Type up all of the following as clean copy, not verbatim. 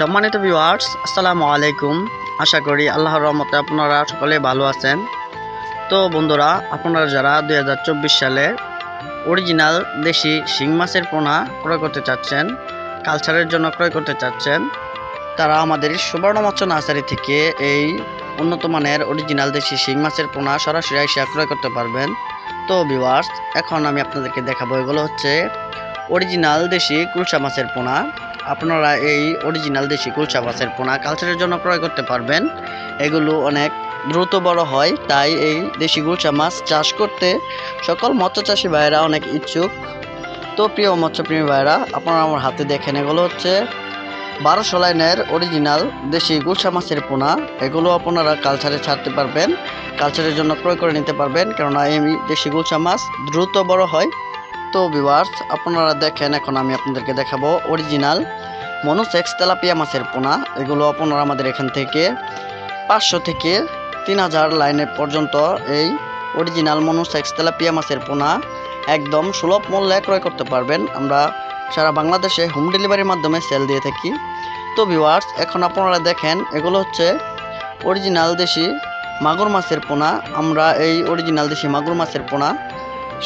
সম্মানিত ভিউয়ার্স, আসসালামু আলাইকুম। আশা করি আল্লাহর রহমতে আপনারা সকলে ভালো আছেন। তো বন্ধুরা, আপনারা যারা 2024 সালে অরিজিনাল দেশি শিং মাছের পোনা ক্রয় করতে চাচ্ছেন, কালচারের জন্য ক্রয় করতে চাচ্ছেন, তারা আমাদের সুবর্ণ মৎস্য নার্সারি থেকে এই উন্নত মানের অরিজিনাল দেশি শিং মাছের পোনা সরাসরি এসে ক্রয় করতে পারবেন। তো ভিউয়ার্স, এখন আমি আপনাদেরকে দেখাবো, এগুলো হচ্ছে অরিজিনাল দেশি কুলশা মাছের পোনা। আপনারা এই অরিজিনাল দেশি কুলশা মাছের পোনা কালচারের জন্য ক্রয় করতে পারবেন। এগুলো অনেক দ্রুত বড় হয়, তাই এই দেশি কুলশা মাছ চাষ করতে সকল মৎস্য চাষী ভাইয়েরা অনেক ইচ্ছুক। তো প্রিয় মৎস্যপ্রেমী ভাইয়েরা, আপনারা আমার হাতে দেখেন, এগুলো হচ্ছে 1200 লাইনের অরিজিনাল দেশি কুলশা মাছের পোনা। এগুলো আপনারা কালচারে ছাড়তে পারবেন, কালচারের জন্য ক্রয় করে নিতে পারবেন, কেননা এই দেশি কুলশা মাছ দ্রুত বড় হয়। তো ভিউয়ার্স, আপনারা দেখেন, এখন আমি আপনাদেরকে দেখাবো অরিজিনাল মনোসেক্স তেলাপিয়া মাছের পোনা। এগুলো আপনারা আমাদের এখান থেকে 500 থেকে 3000 লাইনের পর্যন্ত এই অরিজিনাল মনোসেক্স তেলাপিয়া মাছের পোনা একদম সুলভ মূল্যে ক্রয় করতে পারবেন। আমরা সারা বাংলাদেশে হোম ডেলিভারির মাধ্যমে সেল দিয়ে থাকি। তো ভিউয়ার্স, এখন আপনারা দেখেন, এগুলো হচ্ছে অরিজিনাল দেশি মাগুর মাছের পোনা। আমরা এই অরিজিনাল দেশি মাগুর মাছের পোনা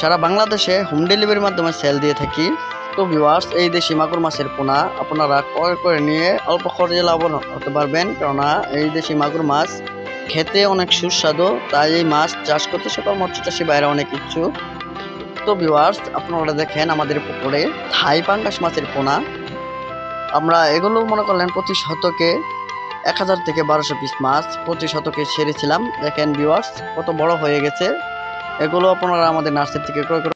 সারা বাংলাদেশে হোম ডেলিভারির মাধ্যমে সেল দিয়ে থাকি। তো ভিউয়ার্স, এই দেশি মাগুর মাছের পোনা আপনারা ক্রয় করে নিয়ে অল্প খরচে লাভবান হতে পারবেন, কেননা এই দেশি মাগুর মাছ খেতে অনেক সুস্বাদু, তাই এই মাছ চাষ করতে সকল মৎস্য চাষী বাইরে অনেক ইচ্ছুক। তো ভিউয়ার্স, আপনারা দেখেন আমাদের পুকুরে থাই পাঙ্গাস মাছের পোনা। আমরা এগুলো মনে করলেন প্রতি শতকে 1000 থেকে 1200 পিস মাছ প্রতি শতকে ছেড়েছিলাম। দেখেন ভিউয়ার্স, কত বড় হয়ে গেছে। এগুলো আপনারা আমাদের নার্সারি থেকে ক্রয় করে